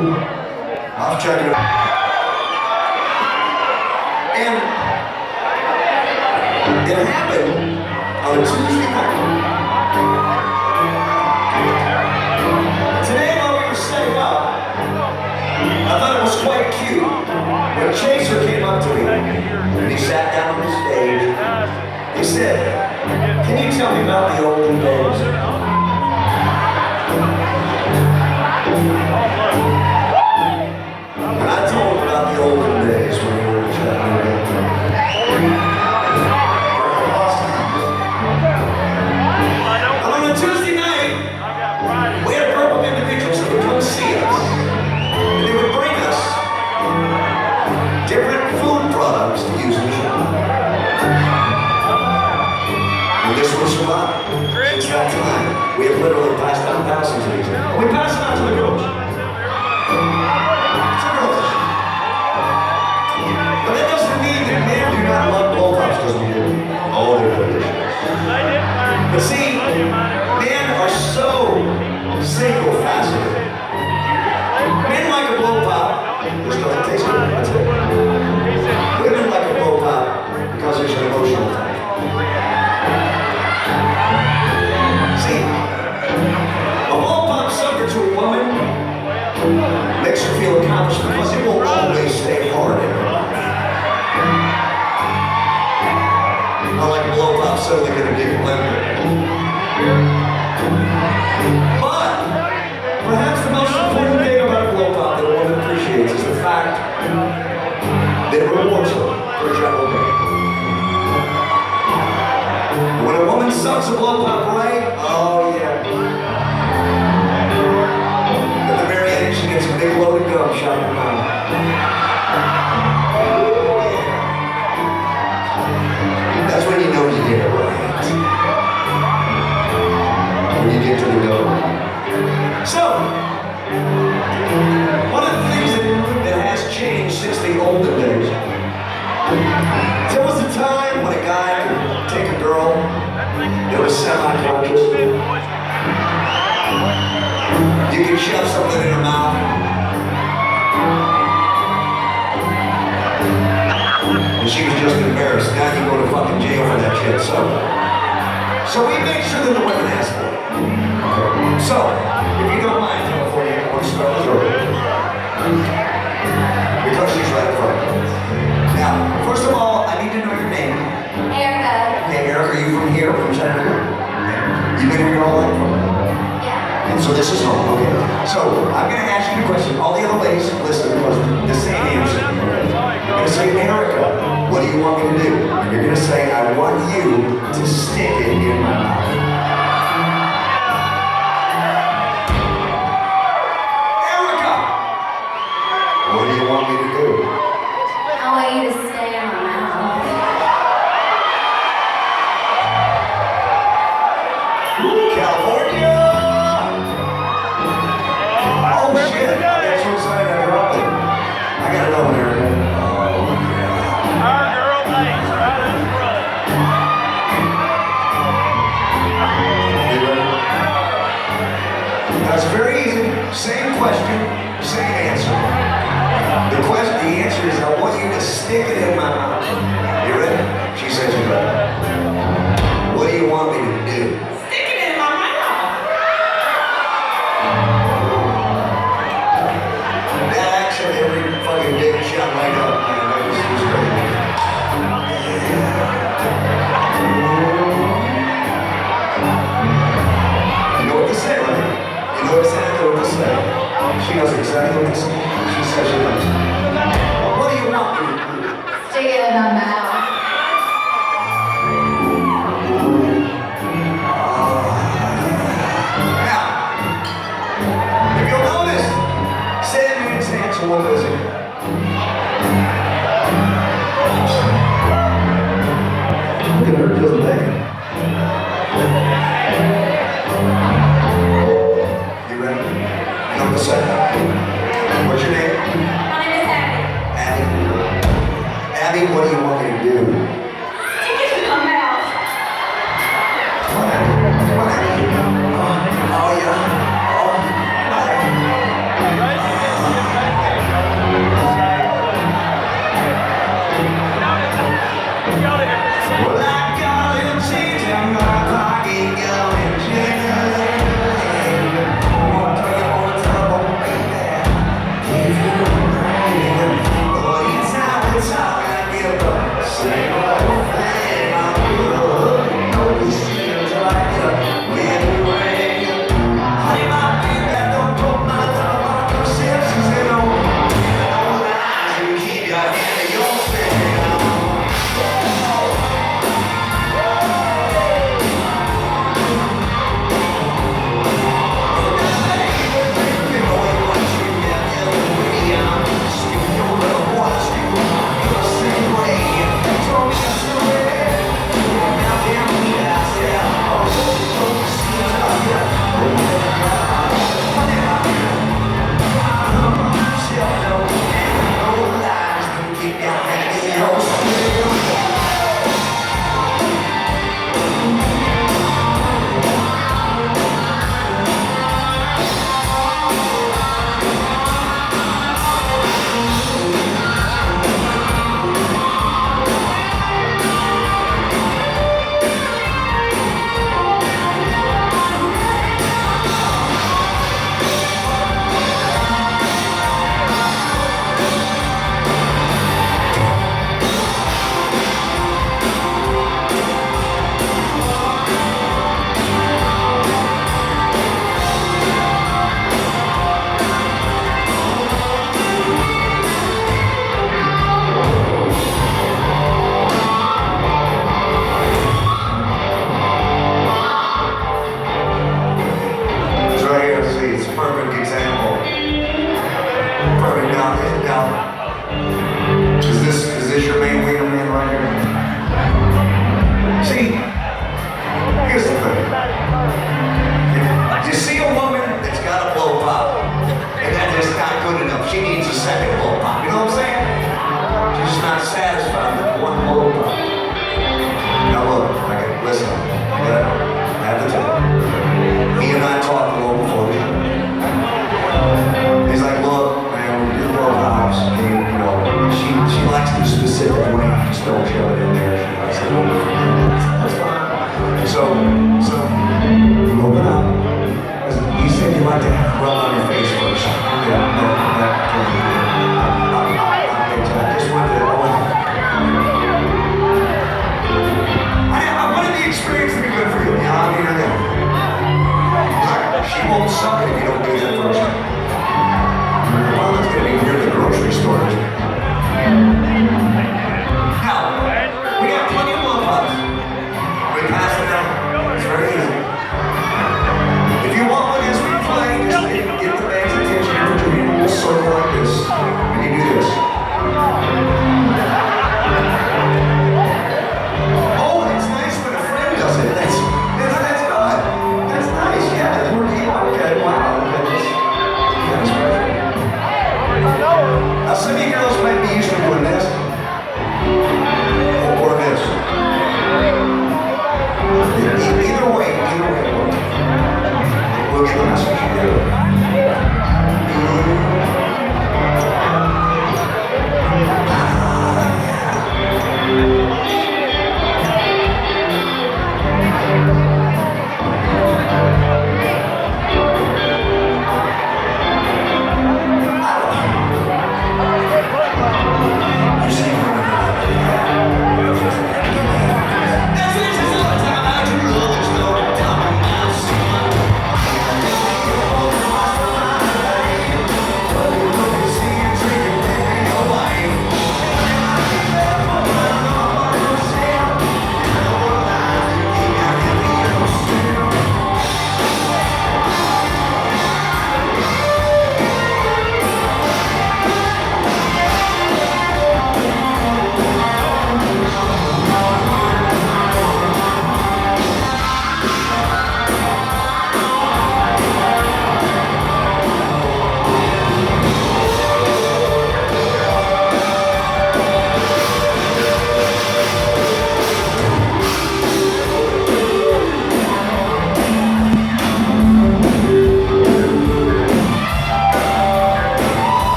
Off Chattanooga. And it happened on a Tuesday night. Today while we were setting up, I thought it was quite cute when Chaser came up to me and he sat down on the stage. He said, "Can you tell me about the olden days?" And I told him about the olden days when we were in Chattanooga. And on a Tuesday night, we had a group of individuals that would come see us. And they would bring us different food products to use in the show. And this will survive. Since that time, we have literally passed out thousands of these. We pass them out to the girls. It's a girls' issue. But that doesn't mean that men do not love blow pops because we do. Oh, they're delicious. But see, men are so single-faceted. Men like a blow pop because it tastes good. That's it. Women like a blow pop because there's an emotional tie. See, a blow pop sucker to a woman makes her feel accomplished because it will always stay hard in her mouth. Not like a blow pop suddenly going to get limber. But perhaps the most important thing about a blow pop that a woman appreciates is the fact that it rewards her for a travel day. When a woman sucks a blow pop right, oh yeah. At the very end, she gets a big load of gum shot in her mouth. That's when you know you did it right. When you get to the gum. So, one of the things that has changed since the olden days, there was a time when a guy could take a girl that was semi-conscious. You could shove something in her mouth. And she was just embarrassed. Now you go to fucking jail for that shit. So we make sure that the women ask for it. So, if you don't mind, California, I want to start with her. Because she's right in front of me. Now, first of all, I need to know your name. Erica. Hey, Erica, are you from here, from Chattanooga? You've been here all life? Yeah. And so this is home, okay? So, I'm going to ask you a question. All the other ladies listen because the same answer. You're going to say, Erica, what do you want me to do? And you're going to say, I want you to stick it in my mouth. Erica! What do you want me to do? I want you to stay in my mouth. California! Oh shit! I got so excited I dropped it. I got it over there. Oh yeah. Our girl thanks right in front. You ready? That's very easy. Same question, same answer. The answer is I want you to stick it in my mouth. You ready? She says she's ready. What do you want me to do? Stick it in my mouth. That accent every fucking day shot right up, man. That was great. You know what to say, right? You know exactly what to say. She knows exactly what to say. She says she knows. What do you want me to do? Stick it in my mouth. Now, if you'll notice, Sandman's handsome, what is it? Look at her, just naked. You ready? You know what to say? What's your name? My name is Abby. Abby. Abby, what do you want me to do? Stick it in my mouth. Come on, Abby. Come on, Abby. Oh, yeah. Oh,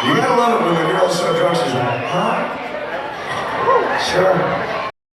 You gotta love it when the girl's so drunk she's like, huh? Sure.